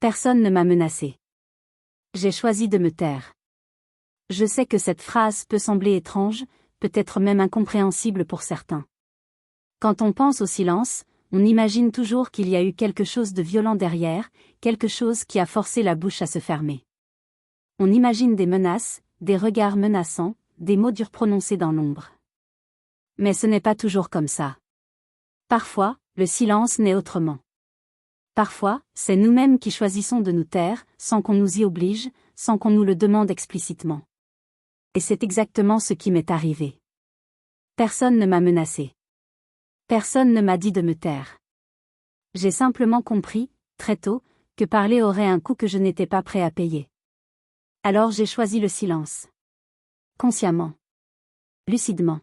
Personne ne m'a menacé. J'ai choisi de me taire. Je sais que cette phrase peut sembler étrange, peut-être même incompréhensible pour certains. Quand on pense au silence, on imagine toujours qu'il y a eu quelque chose de violent derrière, quelque chose qui a forcé la bouche à se fermer. On imagine des menaces, des regards menaçants, des mots durs prononcés dans l'ombre. Mais ce n'est pas toujours comme ça. Parfois, le silence n'est autrement. Parfois, c'est nous-mêmes qui choisissons de nous taire, sans qu'on nous y oblige, sans qu'on nous le demande explicitement. Et c'est exactement ce qui m'est arrivé. Personne ne m'a menacé. Personne ne m'a dit de me taire. J'ai simplement compris, très tôt, que parler aurait un coût que je n'étais pas prêt à payer. Alors j'ai choisi le silence. Consciemment. Lucidement.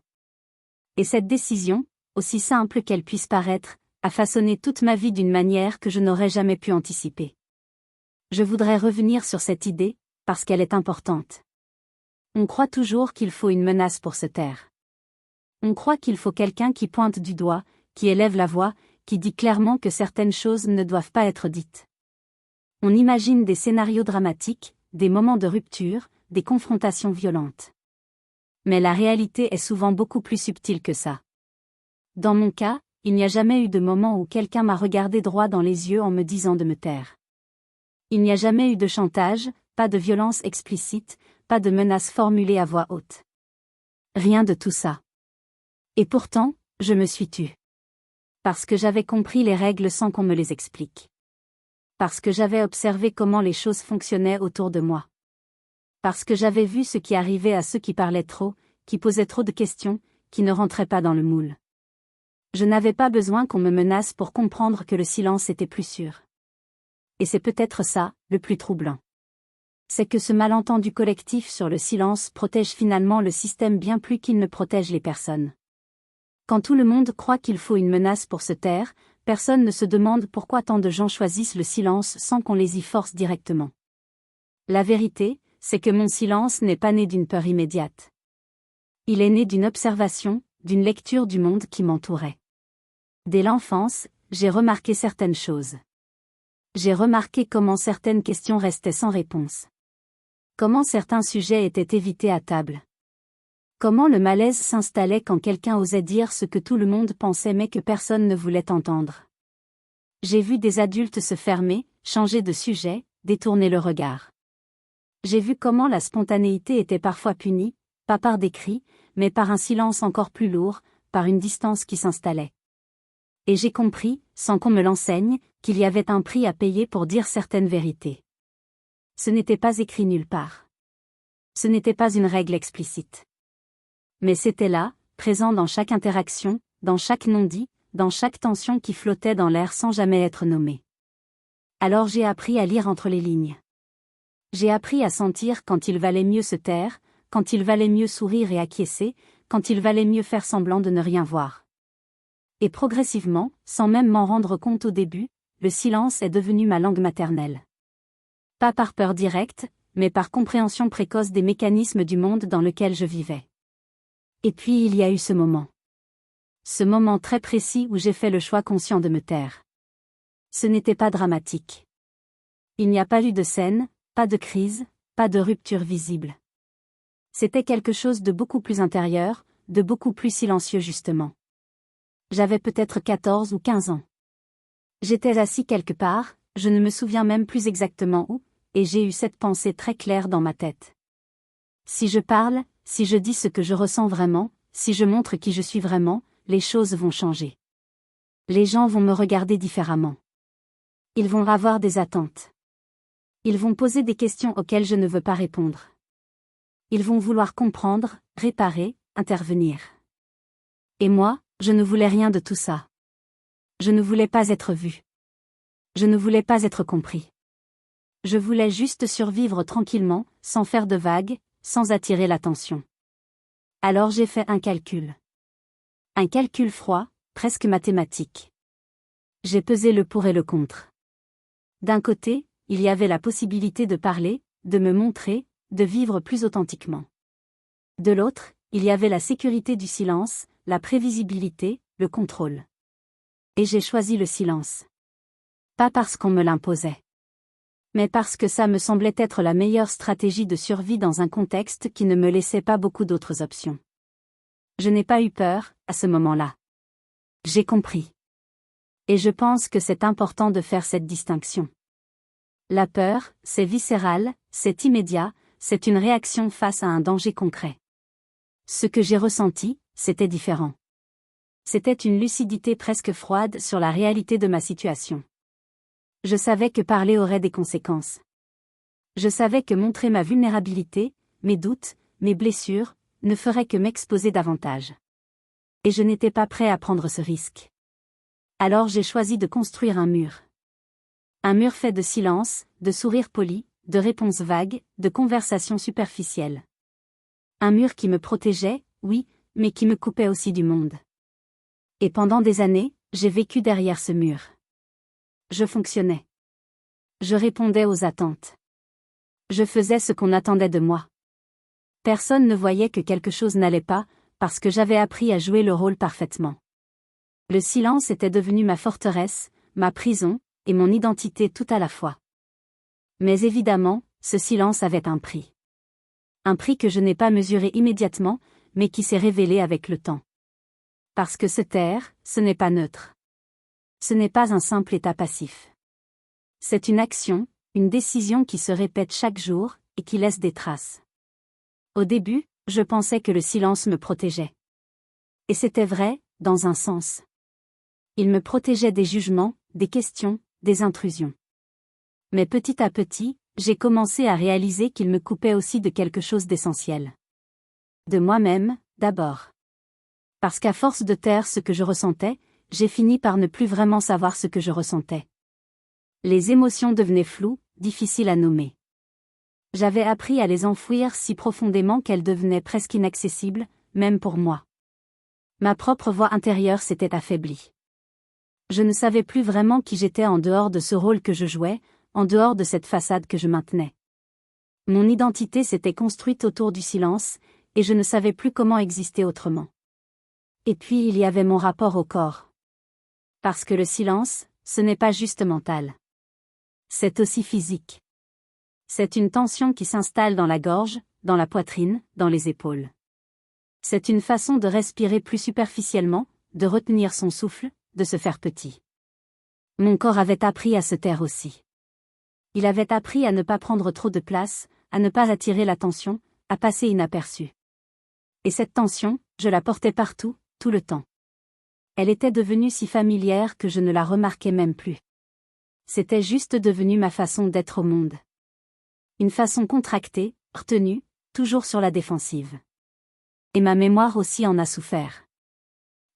Et cette décision, aussi simple qu'elle puisse paraître, a façonné toute ma vie d'une manière que je n'aurais jamais pu anticiper. Je voudrais revenir sur cette idée, parce qu'elle est importante. On croit toujours qu'il faut une menace pour se taire. On croit qu'il faut quelqu'un qui pointe du doigt, qui élève la voix, qui dit clairement que certaines choses ne doivent pas être dites. On imagine des scénarios dramatiques, des moments de rupture, des confrontations violentes. Mais la réalité est souvent beaucoup plus subtile que ça. Dans mon cas, il n'y a jamais eu de moment où quelqu'un m'a regardé droit dans les yeux en me disant de me taire. Il n'y a jamais eu de chantage, pas de violence explicite, pas de menaces formulées à voix haute. Rien de tout ça. Et pourtant, je me suis tue. Parce que j'avais compris les règles sans qu'on me les explique. Parce que j'avais observé comment les choses fonctionnaient autour de moi. Parce que j'avais vu ce qui arrivait à ceux qui parlaient trop, qui posaient trop de questions, qui ne rentraient pas dans le moule. Je n'avais pas besoin qu'on me menace pour comprendre que le silence était plus sûr. Et c'est peut-être ça, le plus troublant. C'est que ce malentendu collectif sur le silence protège finalement le système bien plus qu'il ne protège les personnes. Quand tout le monde croit qu'il faut une menace pour se taire, personne ne se demande pourquoi tant de gens choisissent le silence sans qu'on les y force directement. La vérité, c'est que mon silence n'est pas né d'une peur immédiate. Il est né d'une observation, d'une lecture du monde qui m'entourait. Dès l'enfance, j'ai remarqué certaines choses. J'ai remarqué comment certaines questions restaient sans réponse. Comment certains sujets étaient évités à table. Comment le malaise s'installait quand quelqu'un osait dire ce que tout le monde pensait mais que personne ne voulait entendre. J'ai vu des adultes se fermer, changer de sujet, détourner le regard. J'ai vu comment la spontanéité était parfois punie, pas par des cris, mais par un silence encore plus lourd, par une distance qui s'installait. Et j'ai compris, sans qu'on me l'enseigne, qu'il y avait un prix à payer pour dire certaines vérités. Ce n'était pas écrit nulle part. Ce n'était pas une règle explicite. Mais c'était là, présent dans chaque interaction, dans chaque non-dit, dans chaque tension qui flottait dans l'air sans jamais être nommée. Alors j'ai appris à lire entre les lignes. J'ai appris à sentir quand il valait mieux se taire, quand il valait mieux sourire et acquiescer, quand il valait mieux faire semblant de ne rien voir. Et progressivement, sans même m'en rendre compte au début, le silence est devenu ma langue maternelle. Pas par peur directe, mais par compréhension précoce des mécanismes du monde dans lequel je vivais. Et puis il y a eu ce moment. Ce moment très précis où j'ai fait le choix conscient de me taire. Ce n'était pas dramatique. Il n'y a pas eu de scène, pas de crise, pas de rupture visible. C'était quelque chose de beaucoup plus intérieur, de beaucoup plus silencieux justement. J'avais peut-être 14 ou 15 ans. J'étais assis quelque part, je ne me souviens même plus exactement où, et j'ai eu cette pensée très claire dans ma tête. Si je parle, si je dis ce que je ressens vraiment, si je montre qui je suis vraiment, les choses vont changer. Les gens vont me regarder différemment. Ils vont avoir des attentes. Ils vont poser des questions auxquelles je ne veux pas répondre. Ils vont vouloir comprendre, réparer, intervenir. Et moi, je ne voulais rien de tout ça. Je ne voulais pas être vu. Je ne voulais pas être compris. Je voulais juste survivre tranquillement, sans faire de vagues, sans attirer l'attention. Alors j'ai fait un calcul. Un calcul froid, presque mathématique. J'ai pesé le pour et le contre. D'un côté, il y avait la possibilité de parler, de me montrer, de vivre plus authentiquement. De l'autre, il y avait la sécurité du silence, la prévisibilité, le contrôle. Et j'ai choisi le silence. Pas parce qu'on me l'imposait. Mais parce que ça me semblait être la meilleure stratégie de survie dans un contexte qui ne me laissait pas beaucoup d'autres options. Je n'ai pas eu peur, à ce moment-là. J'ai compris. Et je pense que c'est important de faire cette distinction. La peur, c'est viscéral, c'est immédiat, c'est une réaction face à un danger concret. Ce que j'ai ressenti, c'était différent. C'était une lucidité presque froide sur la réalité de ma situation. Je savais que parler aurait des conséquences. Je savais que montrer ma vulnérabilité, mes doutes, mes blessures, ne ferait que m'exposer davantage. Et je n'étais pas prêt à prendre ce risque. Alors j'ai choisi de construire un mur. Un mur fait de silence, de sourires polis, de réponses vagues, de conversations superficielles. Un mur qui me protégeait, oui, mais qui me coupait aussi du monde. Et pendant des années, j'ai vécu derrière ce mur. Je fonctionnais. Je répondais aux attentes. Je faisais ce qu'on attendait de moi. Personne ne voyait que quelque chose n'allait pas, parce que j'avais appris à jouer le rôle parfaitement. Le silence était devenu ma forteresse, ma prison, et mon identité tout à la fois. Mais évidemment, ce silence avait un prix. Un prix que je n'ai pas mesuré immédiatement, mais qui s'est révélé avec le temps. Parce que se taire, ce n'est pas neutre. Ce n'est pas un simple état passif. C'est une action, une décision qui se répète chaque jour, et qui laisse des traces. Au début, je pensais que le silence me protégeait. Et c'était vrai, dans un sens. Il me protégeait des jugements, des questions, des intrusions. Mais petit à petit, j'ai commencé à réaliser qu'il me coupait aussi de quelque chose d'essentiel. De moi-même, d'abord. Parce qu'à force de taire ce que je ressentais, j'ai fini par ne plus vraiment savoir ce que je ressentais. Les émotions devenaient floues, difficiles à nommer. J'avais appris à les enfouir si profondément qu'elles devenaient presque inaccessibles, même pour moi. Ma propre voix intérieure s'était affaiblie. Je ne savais plus vraiment qui j'étais en dehors de ce rôle que je jouais, en dehors de cette façade que je maintenais. Mon identité s'était construite autour du silence, et je ne savais plus comment exister autrement. Et puis il y avait mon rapport au corps. Parce que le silence, ce n'est pas juste mental. C'est aussi physique. C'est une tension qui s'installe dans la gorge, dans la poitrine, dans les épaules. C'est une façon de respirer plus superficiellement, de retenir son souffle, de se faire petit. Mon corps avait appris à se taire aussi. Il avait appris à ne pas prendre trop de place, à ne pas attirer l'attention, à passer inaperçu. Et cette tension, je la portais partout, tout le temps. Elle était devenue si familière que je ne la remarquais même plus. C'était juste devenu ma façon d'être au monde. Une façon contractée, retenue, toujours sur la défensive. Et ma mémoire aussi en a souffert.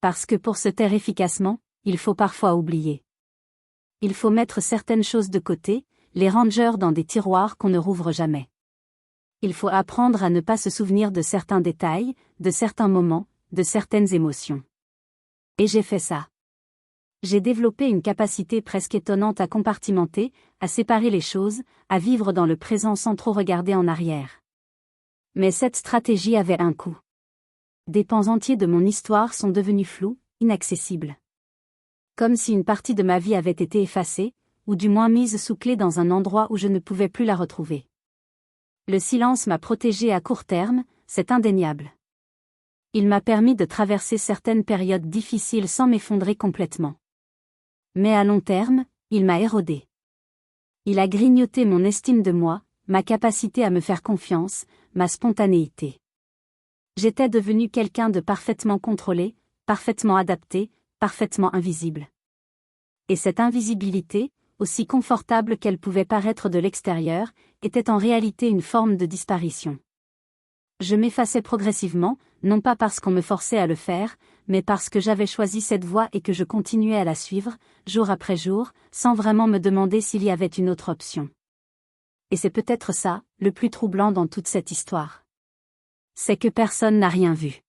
Parce que pour se taire efficacement, il faut parfois oublier. Il faut mettre certaines choses de côté, les ranger dans des tiroirs qu'on ne rouvre jamais. Il faut apprendre à ne pas se souvenir de certains détails, de certains moments, de certaines émotions. Et j'ai fait ça. J'ai développé une capacité presque étonnante à compartimenter, à séparer les choses, à vivre dans le présent sans trop regarder en arrière. Mais cette stratégie avait un coût. Des pans entiers de mon histoire sont devenus flous, inaccessibles. Comme si une partie de ma vie avait été effacée, ou du moins mise sous clé dans un endroit où je ne pouvais plus la retrouver. Le silence m'a protégée à court terme, c'est indéniable. Il m'a permis de traverser certaines périodes difficiles sans m'effondrer complètement. Mais à long terme, il m'a érodé. Il a grignoté mon estime de moi, ma capacité à me faire confiance, ma spontanéité. J'étais devenu quelqu'un de parfaitement contrôlé, parfaitement adapté, parfaitement invisible. Et cette invisibilité, aussi confortable qu'elle pouvait paraître de l'extérieur, était en réalité une forme de disparition. Je m'effaçais progressivement, non pas parce qu'on me forçait à le faire, mais parce que j'avais choisi cette voie et que je continuais à la suivre, jour après jour, sans vraiment me demander s'il y avait une autre option. Et c'est peut-être ça, le plus troublant dans toute cette histoire. C'est que personne n'a rien vu.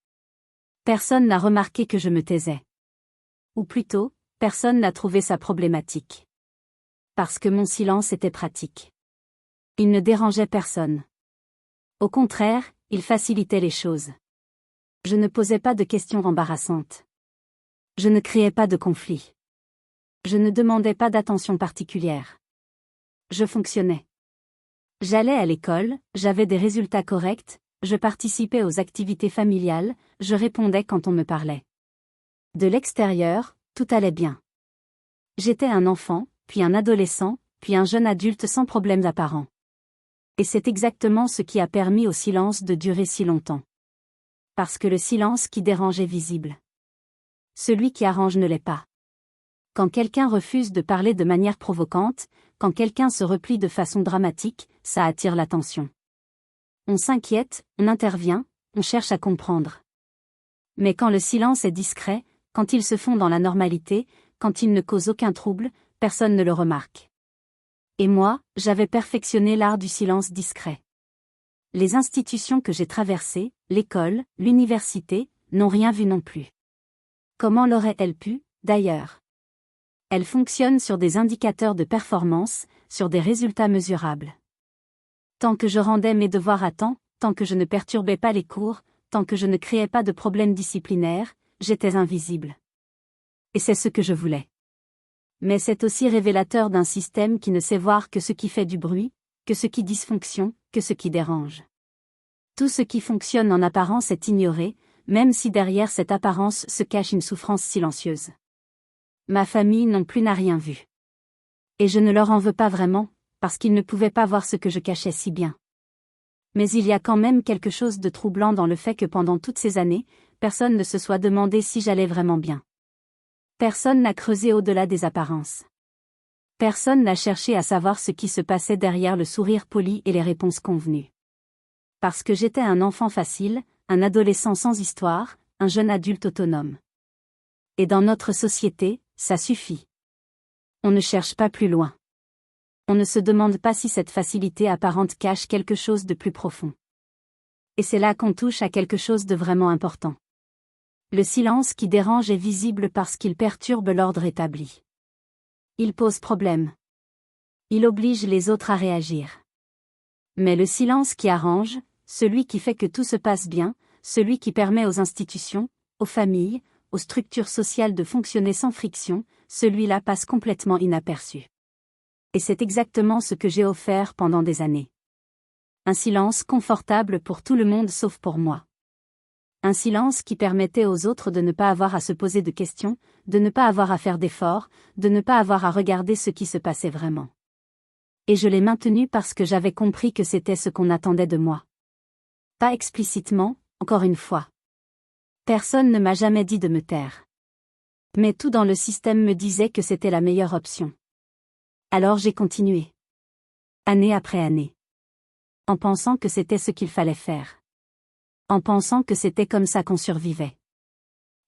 Personne n'a remarqué que je me taisais. Ou plutôt, personne n'a trouvé ça problématique. Parce que mon silence était pratique. Il ne dérangeait personne. Au contraire, il facilitait les choses. Je ne posais pas de questions embarrassantes. Je ne créais pas de conflits. Je ne demandais pas d'attention particulière. Je fonctionnais. J'allais à l'école, j'avais des résultats corrects, je participais aux activités familiales, je répondais quand on me parlait. De l'extérieur, tout allait bien. J'étais un enfant, puis un adolescent, puis un jeune adulte sans problèmes apparents. Et c'est exactement ce qui a permis au silence de durer si longtemps. Parce que le silence qui dérange est visible. Celui qui arrange ne l'est pas. Quand quelqu'un refuse de parler de manière provocante, quand quelqu'un se replie de façon dramatique, ça attire l'attention. On s'inquiète, on intervient, on cherche à comprendre. Mais quand le silence est discret, quand il se fond dans la normalité, quand il ne cause aucun trouble, personne ne le remarque. Et moi, j'avais perfectionné l'art du silence discret. Les institutions que j'ai traversées, l'école, l'université, n'ont rien vu non plus. Comment l'auraient-elles pu, d'ailleurs? Elles fonctionnent sur des indicateurs de performance, sur des résultats mesurables. Tant que je rendais mes devoirs à temps, tant que je ne perturbais pas les cours, tant que je ne créais pas de problèmes disciplinaires, j'étais invisible. Et c'est ce que je voulais. Mais c'est aussi révélateur d'un système qui ne sait voir que ce qui fait du bruit, que ce qui dysfonctionne, que ce qui dérange. Tout ce qui fonctionne en apparence est ignoré, même si derrière cette apparence se cache une souffrance silencieuse. Ma famille non plus n'a rien vu. Et je ne leur en veux pas vraiment, parce qu'ils ne pouvaient pas voir ce que je cachais si bien. Mais il y a quand même quelque chose de troublant dans le fait que pendant toutes ces années, personne ne se soit demandé si j'allais vraiment bien. Personne n'a creusé au-delà des apparences. Personne n'a cherché à savoir ce qui se passait derrière le sourire poli et les réponses convenues. Parce que j'étais un enfant facile, un adolescent sans histoire, un jeune adulte autonome. Et dans notre société, ça suffit. On ne cherche pas plus loin. On ne se demande pas si cette facilité apparente cache quelque chose de plus profond. Et c'est là qu'on touche à quelque chose de vraiment important. Le silence qui dérange est visible parce qu'il perturbe l'ordre établi. Il pose problème. Il oblige les autres à réagir. Mais le silence qui arrange, celui qui fait que tout se passe bien, celui qui permet aux institutions, aux familles, aux structures sociales de fonctionner sans friction, celui-là passe complètement inaperçu. Et c'est exactement ce que j'ai offert pendant des années. Un silence confortable pour tout le monde sauf pour moi. Un silence qui permettait aux autres de ne pas avoir à se poser de questions, de ne pas avoir à faire d'efforts, de ne pas avoir à regarder ce qui se passait vraiment. Et je l'ai maintenu parce que j'avais compris que c'était ce qu'on attendait de moi. Pas explicitement, encore une fois. Personne ne m'a jamais dit de me taire. Mais tout dans le système me disait que c'était la meilleure option. Alors j'ai continué. Année après année. En pensant que c'était ce qu'il fallait faire. En pensant que c'était comme ça qu'on survivait.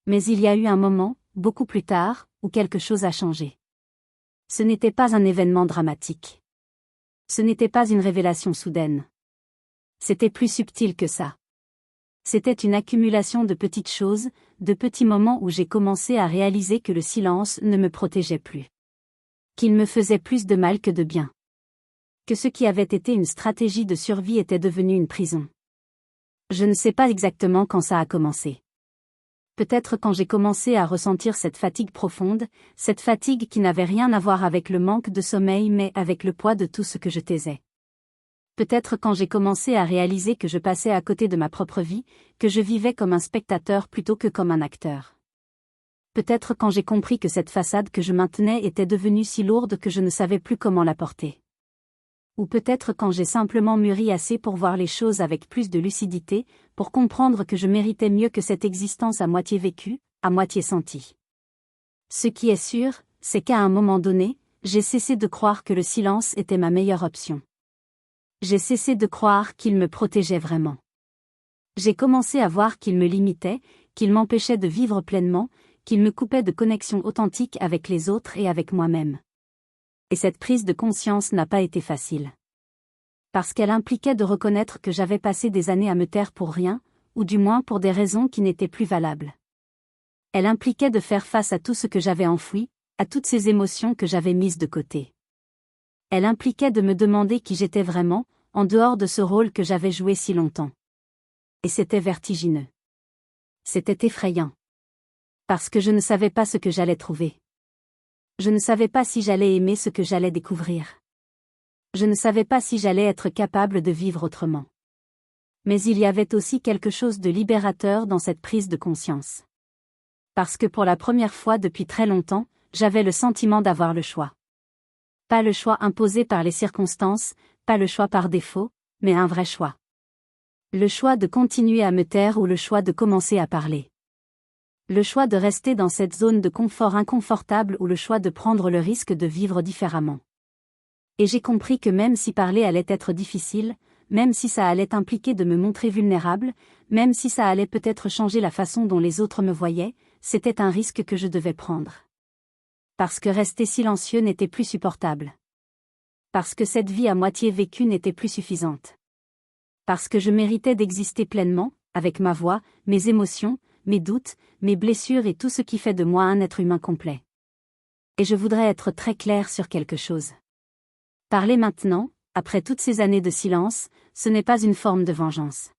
Mais il y a eu un moment, beaucoup plus tard, où quelque chose a changé. Ce n'était pas un événement dramatique. Ce n'était pas une révélation soudaine. C'était plus subtil que ça. C'était une accumulation de petites choses, de petits moments où j'ai commencé à réaliser que le silence ne me protégeait plus. Qu'il me faisait plus de mal que de bien. Que ce qui avait été une stratégie de survie était devenu une prison. Je ne sais pas exactement quand ça a commencé. Peut-être quand j'ai commencé à ressentir cette fatigue profonde, cette fatigue qui n'avait rien à voir avec le manque de sommeil mais avec le poids de tout ce que je taisais. Peut-être quand j'ai commencé à réaliser que je passais à côté de ma propre vie, que je vivais comme un spectateur plutôt que comme un acteur. Peut-être quand j'ai compris que cette façade que je maintenais était devenue si lourde que je ne savais plus comment la porter. Ou peut-être quand j'ai simplement mûri assez pour voir les choses avec plus de lucidité, pour comprendre que je méritais mieux que cette existence à moitié vécue, à moitié sentie. Ce qui est sûr, c'est qu'à un moment donné, j'ai cessé de croire que le silence était ma meilleure option. J'ai cessé de croire qu'il me protégeait vraiment. J'ai commencé à voir qu'il me limitait, qu'il m'empêchait de vivre pleinement, qu'il me coupait de connexion authentique avec les autres et avec moi-même. Et cette prise de conscience n'a pas été facile. Parce qu'elle impliquait de reconnaître que j'avais passé des années à me taire pour rien, ou du moins pour des raisons qui n'étaient plus valables. Elle impliquait de faire face à tout ce que j'avais enfoui, à toutes ces émotions que j'avais mises de côté. Elle impliquait de me demander qui j'étais vraiment, en dehors de ce rôle que j'avais joué si longtemps. Et c'était vertigineux. C'était effrayant. Parce que je ne savais pas ce que j'allais trouver. Je ne savais pas si j'allais aimer ce que j'allais découvrir. Je ne savais pas si j'allais être capable de vivre autrement. Mais il y avait aussi quelque chose de libérateur dans cette prise de conscience. Parce que pour la première fois depuis très longtemps, j'avais le sentiment d'avoir le choix. Pas le choix imposé par les circonstances, pas le choix par défaut, mais un vrai choix. Le choix de continuer à me taire ou le choix de commencer à parler. Le choix de rester dans cette zone de confort inconfortable ou le choix de prendre le risque de vivre différemment. Et j'ai compris que même si parler allait être difficile, même si ça allait impliquer de me montrer vulnérable, même si ça allait peut-être changer la façon dont les autres me voyaient, c'était un risque que je devais prendre. Parce que rester silencieux n'était plus supportable. Parce que cette vie à moitié vécue n'était plus suffisante. Parce que je méritais d'exister pleinement, avec ma voix, mes émotions, mes doutes, mes blessures et tout ce qui fait de moi un être humain complet. Et je voudrais être très claire sur quelque chose. Parler maintenant, après toutes ces années de silence, ce n'est pas une forme de vengeance.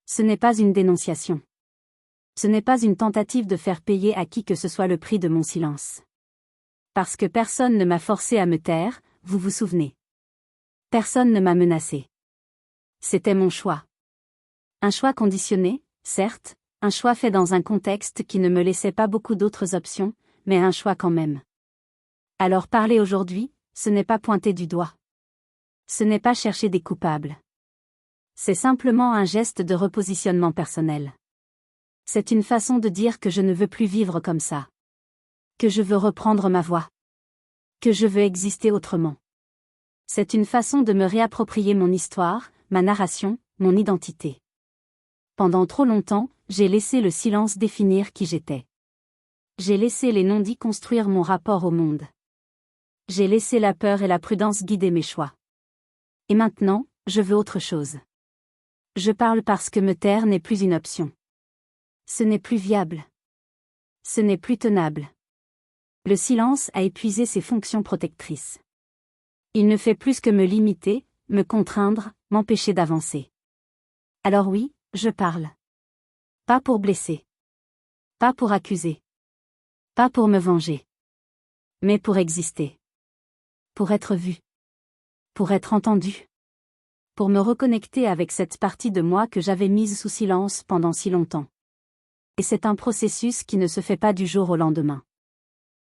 Ce n'est pas une dénonciation. Ce n'est pas une tentative de faire payer à qui que ce soit le prix de mon silence. Parce que personne ne m'a forcé à me taire, vous vous souvenez. Personne ne m'a menacé. C'était mon choix. Un choix conditionné, certes, un choix fait dans un contexte qui ne me laissait pas beaucoup d'autres options, mais un choix quand même. Alors parler aujourd'hui, ce n'est pas pointer du doigt. Ce n'est pas chercher des coupables. C'est simplement un geste de repositionnement personnel. C'est une façon de dire que je ne veux plus vivre comme ça. Que je veux reprendre ma voix. Que je veux exister autrement. C'est une façon de me réapproprier mon histoire, ma narration, mon identité. Pendant trop longtemps, j'ai laissé le silence définir qui j'étais. J'ai laissé les non-dits construire mon rapport au monde. J'ai laissé la peur et la prudence guider mes choix. Et maintenant, je veux autre chose. Je parle parce que me taire n'est plus une option. Ce n'est plus viable. Ce n'est plus tenable. Le silence a épuisé ses fonctions protectrices. Il ne fait plus que me limiter, me contraindre, m'empêcher d'avancer. Alors oui, je parle. Pas pour blesser. Pas pour accuser. Pas pour me venger. Mais pour exister. Pour être vu. Pour être entendu. Pour me reconnecter avec cette partie de moi que j'avais mise sous silence pendant si longtemps. Et c'est un processus qui ne se fait pas du jour au lendemain.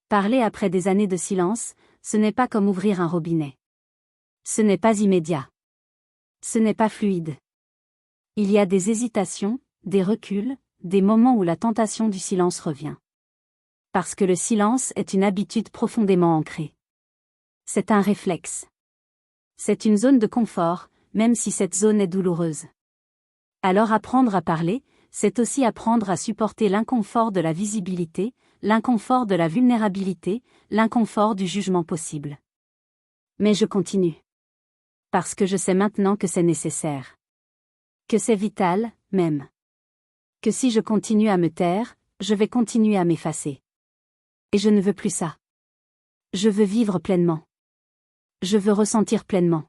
Parler après des années de silence, ce n'est pas comme ouvrir un robinet. Ce n'est pas immédiat. Ce n'est pas fluide. Il y a des hésitations, des reculs, des moments où la tentation du silence revient. Parce que le silence est une habitude profondément ancrée. C'est un réflexe. C'est une zone de confort, même si cette zone est douloureuse. Alors apprendre à parler, c'est aussi apprendre à supporter l'inconfort de la visibilité, l'inconfort de la vulnérabilité, l'inconfort du jugement possible. Mais je continue. Parce que je sais maintenant que c'est nécessaire. Que c'est vital, même. Que si je continue à me taire, je vais continuer à m'effacer. Et je ne veux plus ça. Je veux vivre pleinement. Je veux ressentir pleinement.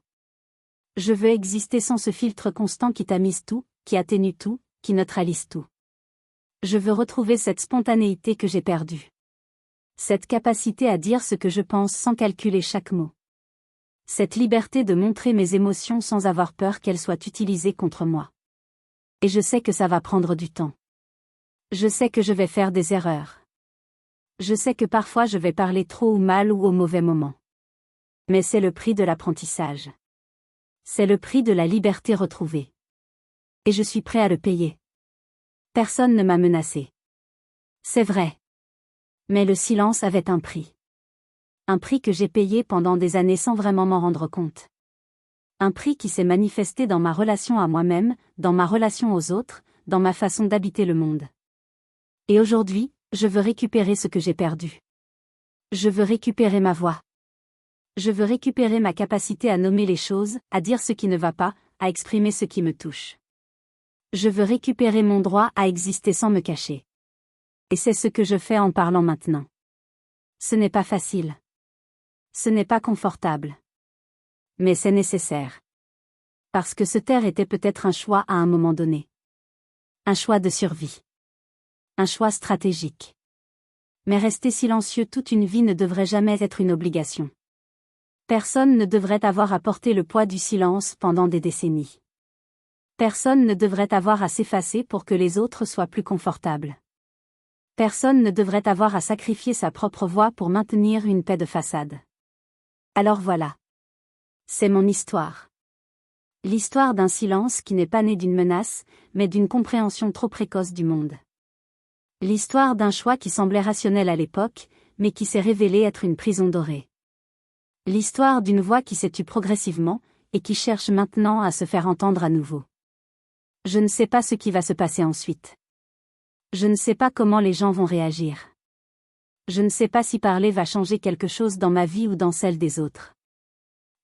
Je veux exister sans ce filtre constant qui tamise tout, qui atténue tout, qui neutralise tout. Je veux retrouver cette spontanéité que j'ai perdue. Cette capacité à dire ce que je pense sans calculer chaque mot. Cette liberté de montrer mes émotions sans avoir peur qu'elles soient utilisées contre moi. Et je sais que ça va prendre du temps. Je sais que je vais faire des erreurs. Je sais que parfois je vais parler trop ou mal ou au mauvais moment. Mais c'est le prix de l'apprentissage. C'est le prix de la liberté retrouvée. Et je suis prêt à le payer. Personne ne m'a menacé. C'est vrai. Mais le silence avait un prix. Un prix que j'ai payé pendant des années sans vraiment m'en rendre compte. Un prix qui s'est manifesté dans ma relation à moi-même, dans ma relation aux autres, dans ma façon d'habiter le monde. Et aujourd'hui, je veux récupérer ce que j'ai perdu. Je veux récupérer ma voix. Je veux récupérer ma capacité à nommer les choses, à dire ce qui ne va pas, à exprimer ce qui me touche. Je veux récupérer mon droit à exister sans me cacher. Et c'est ce que je fais en parlant maintenant. Ce n'est pas facile. Ce n'est pas confortable. Mais c'est nécessaire. Parce que se taire était peut-être un choix à un moment donné. Un choix de survie. Un choix stratégique. Mais rester silencieux toute une vie ne devrait jamais être une obligation. Personne ne devrait avoir à porter le poids du silence pendant des décennies. Personne ne devrait avoir à s'effacer pour que les autres soient plus confortables. Personne ne devrait avoir à sacrifier sa propre voix pour maintenir une paix de façade. Alors voilà. C'est mon histoire. L'histoire d'un silence qui n'est pas né d'une menace, mais d'une compréhension trop précoce du monde. L'histoire d'un choix qui semblait rationnel à l'époque, mais qui s'est révélé être une prison dorée. L'histoire d'une voix qui s'est tue progressivement, et qui cherche maintenant à se faire entendre à nouveau. Je ne sais pas ce qui va se passer ensuite. Je ne sais pas comment les gens vont réagir. Je ne sais pas si parler va changer quelque chose dans ma vie ou dans celle des autres.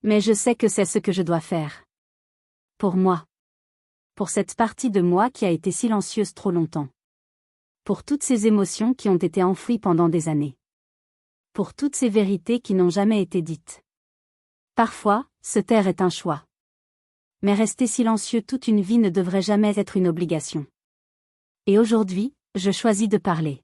Mais je sais que c'est ce que je dois faire. Pour moi. Pour cette partie de moi qui a été silencieuse trop longtemps. Pour toutes ces émotions qui ont été enfouies pendant des années. Pour toutes ces vérités qui n'ont jamais été dites. Parfois, se taire est un choix. Mais rester silencieux toute une vie ne devrait jamais être une obligation. Et aujourd'hui, je choisis de parler.